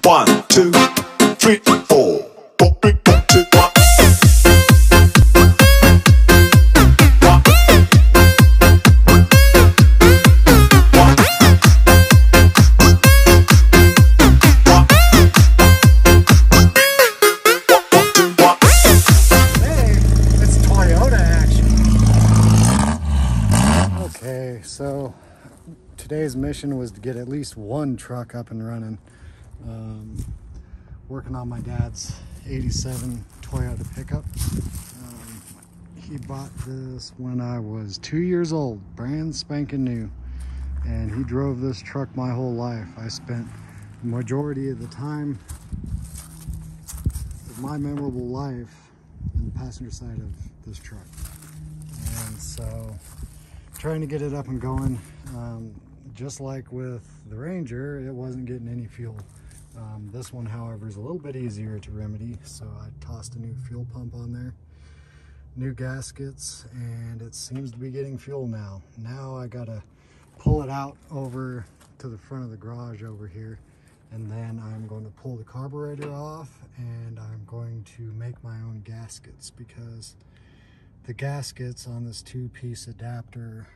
1, 2, 3, 4. So today's mission was to get at least one truck up and running. Working on my dad's 87 Toyota pickup. He bought this when I was 2 years old, brand spanking new. And he drove this truck my whole life. I spent the majority of the time of my memorable life in the passenger side of this truck. And so trying to get it up and going, just like with the Ranger, it wasn't getting any fuel. This one, however, is a little bit easier to remedy, so I tossed a new fuel pump on there, new gaskets, and it seems to be getting fuel now. Now I gotta pull it out over to the front of the garage over here, and then I'm going to pull the carburetor off, and I'm going to make my own gaskets, because the gaskets on this two-piece adapter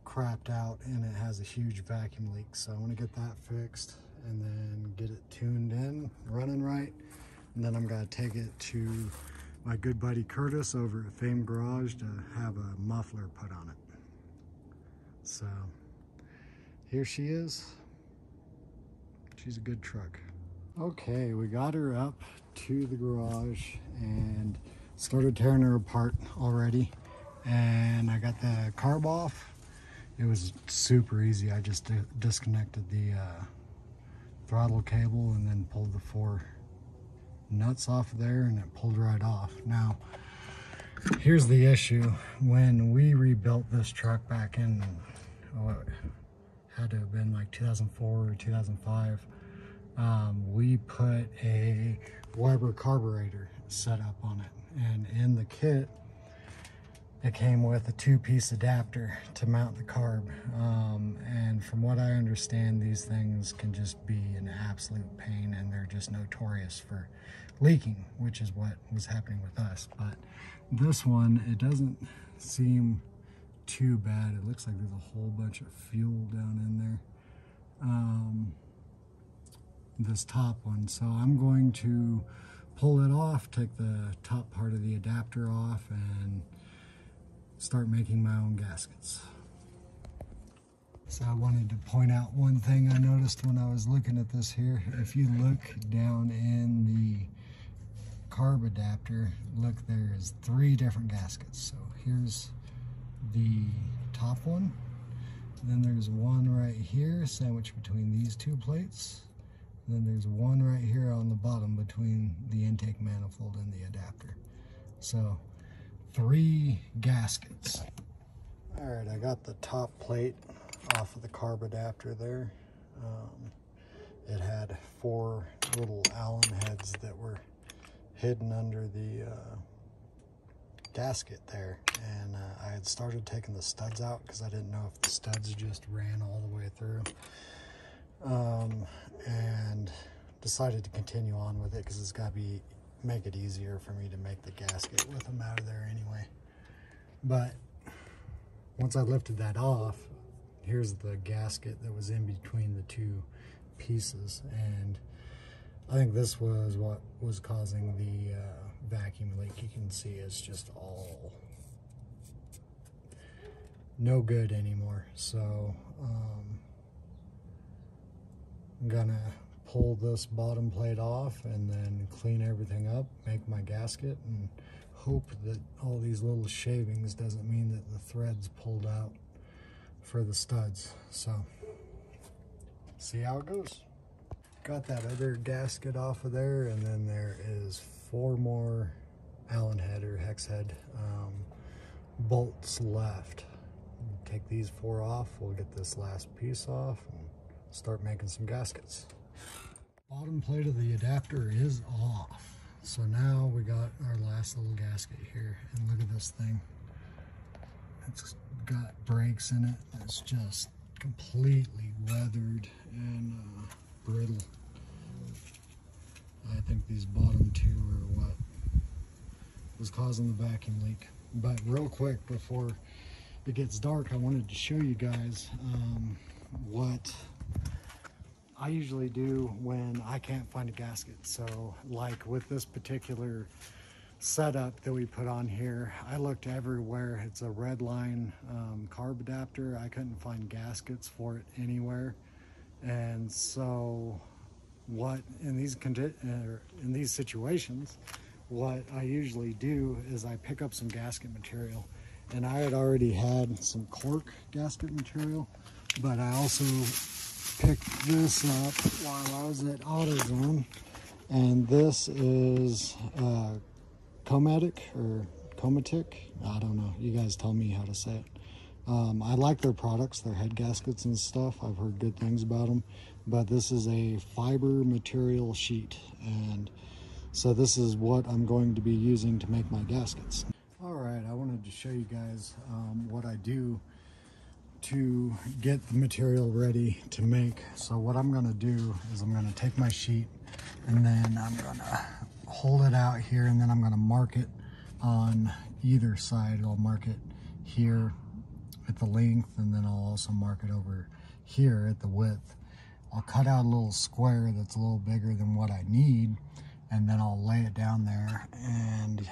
crapped out and it has a huge vacuum leak. So I want to get that fixed and then get it tuned in, running right. And then I'm going to take it to my good buddy Curtis over at Fame Garage to have a muffler put on it. So here she is. She's a good truck. Okay, we got her up to the garage and started tearing her apart already, and I got the carb off. It was super easy. I just disconnected the throttle cable and then pulled the 4 nuts off of there, and it pulled right off. Now here's the issue. When we rebuilt this truck back in, it had to have been like 2004 or 2005, we put a Weber carburetor setup on it. And in the kit, it came with a 2-piece adapter to mount the carb. And from what I understand, these things can just be an absolute pain, and they're just notorious for leaking, which is what was happening with us. But this one, it doesn't seem too bad. It looks like there's a whole bunch of fuel down in there. This top one. So I'm going to pull it off, take the top part of the adapter off, and start making my own gaskets. So I wanted to point out one thing I noticed when I was looking at this here. If you look down in the carb adapter, look, there's 3 different gaskets. So here's the top one, then there's one right here sandwiched between these 2 plates. Then there's one right here on the bottom between the intake manifold and the adapter. So 3 gaskets. All right, I got the top plate off of the carb adapter there. It had 4 little Allen heads that were hidden under the gasket there. And I had started taking the studs out because I didn't know if the studs just ran all the way through. And decided to continue on with it because it's got to make it easier for me to make the gasket with them out of there anyway. But once I lifted that off, here's the gasket that was in between the 2 pieces, and I think this was what was causing the vacuum leak. You can see it's just all no good anymore. So I'm gonna pull this bottom plate off and then clean everything up, make my gasket, and hope that all these little shavings doesn't mean that the thread's pulled out for the studs. So see how it goes. Got that other gasket off of there, and then there is 4 more Allen head or hex head bolts left. Take these 4 off, we'll get this last piece off and start making some gaskets. Bottom plate of the adapter is off. So now we got our last little gasket here, and look at this thing. It's got brakes in it. It's just completely weathered and brittle. these bottom two are what was causing the vacuum leak. But real quick, before it gets dark, I wanted to show you guys what I usually do when I can't find a gasket. So like with this particular setup that we put on here, I looked everywhere. It's a red line carb adapter. I couldn't find gaskets for it anywhere. And so what in these situations, what I usually do is I pick up some gasket material. And I had already had some cork gasket material, but I also picked this up while I was at AutoZone, and this is Comatic or Comatic. I don't know. You guys tell me how to say it. I like their products, their head gaskets and stuff. I've heard good things about them, but this is a fiber material sheet, and so this is what I'm going to be using to make my gaskets. All right, I wanted to show you guys what I do to get the material ready to make. So what I'm gonna do is I'm gonna take my sheet and then I'm gonna hold it out here, and then I'm gonna mark it on either side. I'll mark it here at the length, and then I'll also mark it over here at the width. I'll cut out a little square that's a little bigger than what I need, and then I'll lay it down there. And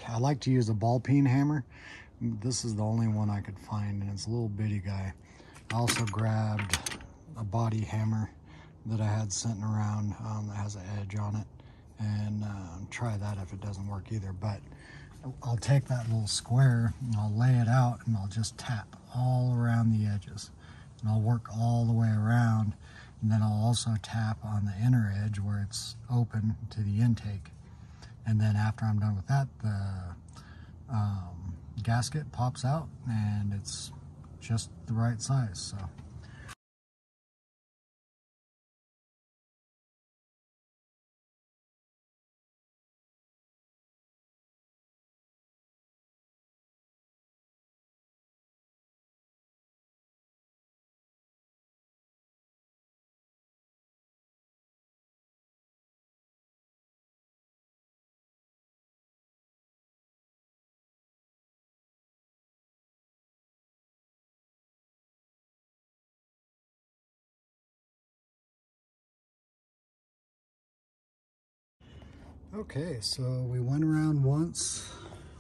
I like to use a ball peen hammer. This is the only one I could find, and it's a little bitty guy. I also grabbed a body hammer that I had sitting around that has an edge on it, and try that if it doesn't work either. But I'll take that little square and I'll lay it out, and I'll just tap all around the edges, and I'll work all the way around, and then I'll also tap on the inner edge where it's open to the intake. And then after I'm done with that, the gasket pops out, and it's just the right size. So okay, so we went around once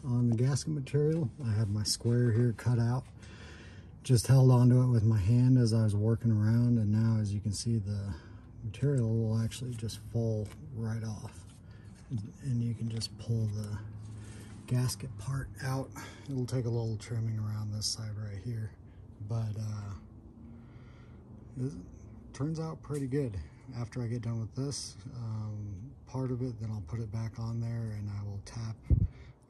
on the gasket material. I had my square here cut out, just held onto it with my hand as I was working around, and now as you can see, the material will actually just fall right off, and you can just pull the gasket part out. It'll take a little trimming around this side right here, but it turns out pretty good. After I get done with this part of it, then I'll put it back on there, and I will tap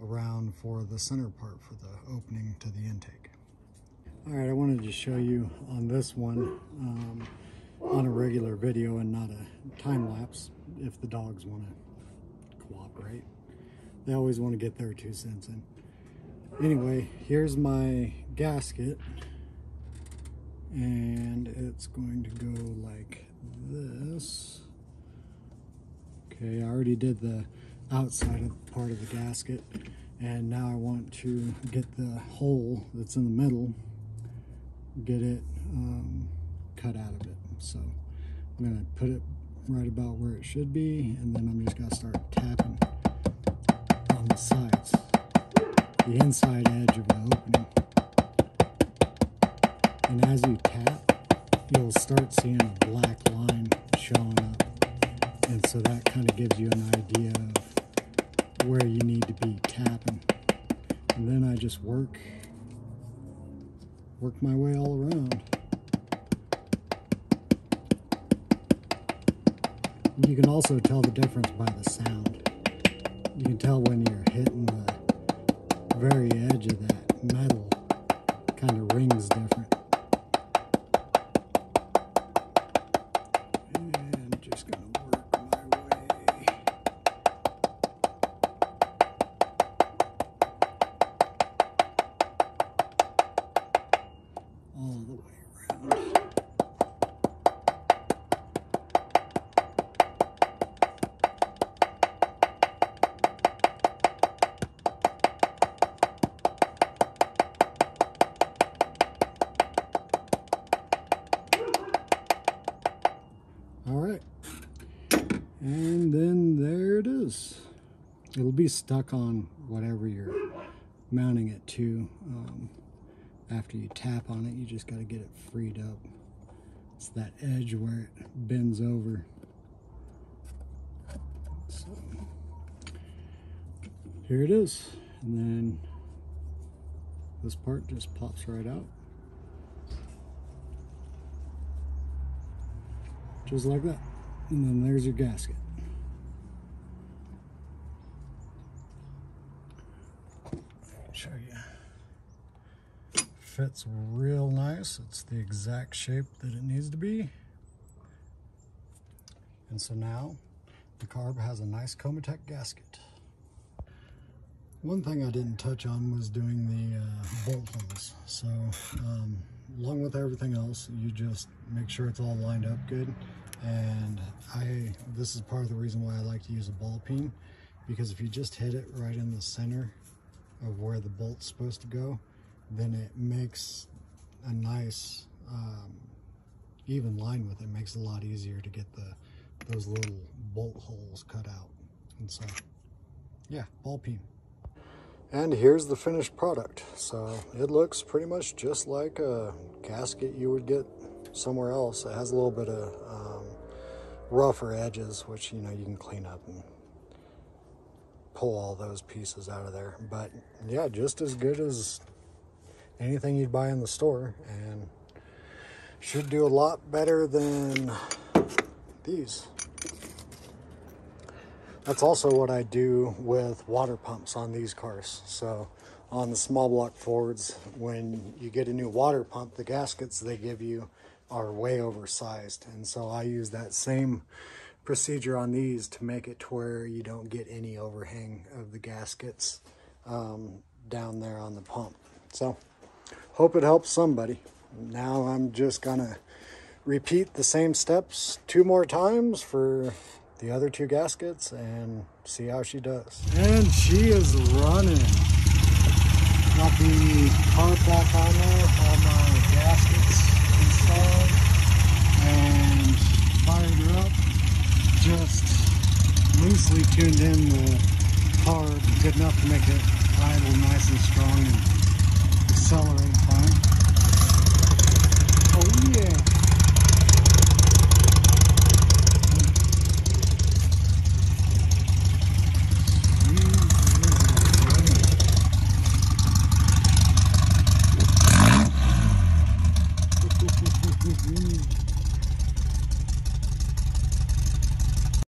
around for the center part for the opening to the intake. All right, I wanted to show you on this one on a regular video and not a time lapse, if the dogs want to cooperate. They always want to get their 2 cents in. Anyway, here's my gasket, and it's going to go like this. Okay, I already did the outside of part of the gasket, and now I want to get the hole that's in the middle, get it cut out of it. So I'm going to put it right about where it should be, and then I'm just going to start tapping on the sides, the inside edge of the opening. And as you tap, you'll start seeing a black line showing up. And so that kind of gives you an idea of where you need to be tapping. And then I just work my way all around. You can also tell the difference by the sound. You can tell when you're hitting the very edge of that metal, kind of rings different. And just gonna work my way all the way around. right. And then there it is. It'll be stuck on whatever you're mounting it to. After you tap on it, you just got to get it freed up. It's that edge where it bends over. So here it is. And then this part just pops right out. Just like that. And then there's your gasket. Show you. Fits real nice. It's the exact shape that it needs to be. And so now the carb has a nice Comatech gasket. One thing I didn't touch on was doing the bolt holes. So along with everything else, you just make sure it's all lined up good. And this is part of the reason why I like to use a ball peen, because if you just hit it right in the center of where the bolt's supposed to go, then it makes a nice even line with it. It makes it a lot easier to get those little bolt holes cut out. And so yeah, ball peen. And here's the finished product. So it looks pretty much just like a gasket you would get somewhere else. It has a little bit of rougher edges, which you can clean up and pull all those pieces out of there. But yeah, just as good as anything you'd buy in the store, and should do a lot better than these. That's also what I do with water pumps on these cars. So on the small block Fords, when you get a new water pump, the gaskets they give you are way oversized. And so I use that same procedure on these to make it to where you don't get any overhang of the gaskets down there on the pump. So hope it helps somebody. Now I'm just gonna repeat the same steps 2 more times for the other 2 gaskets and see how she does. And she is running. Got the carb back on there, all my gaskets installed, and fired her up. Just loosely tuned in the carb, good enough to make it idle nice and strong and accelerate fine. Oh yeah.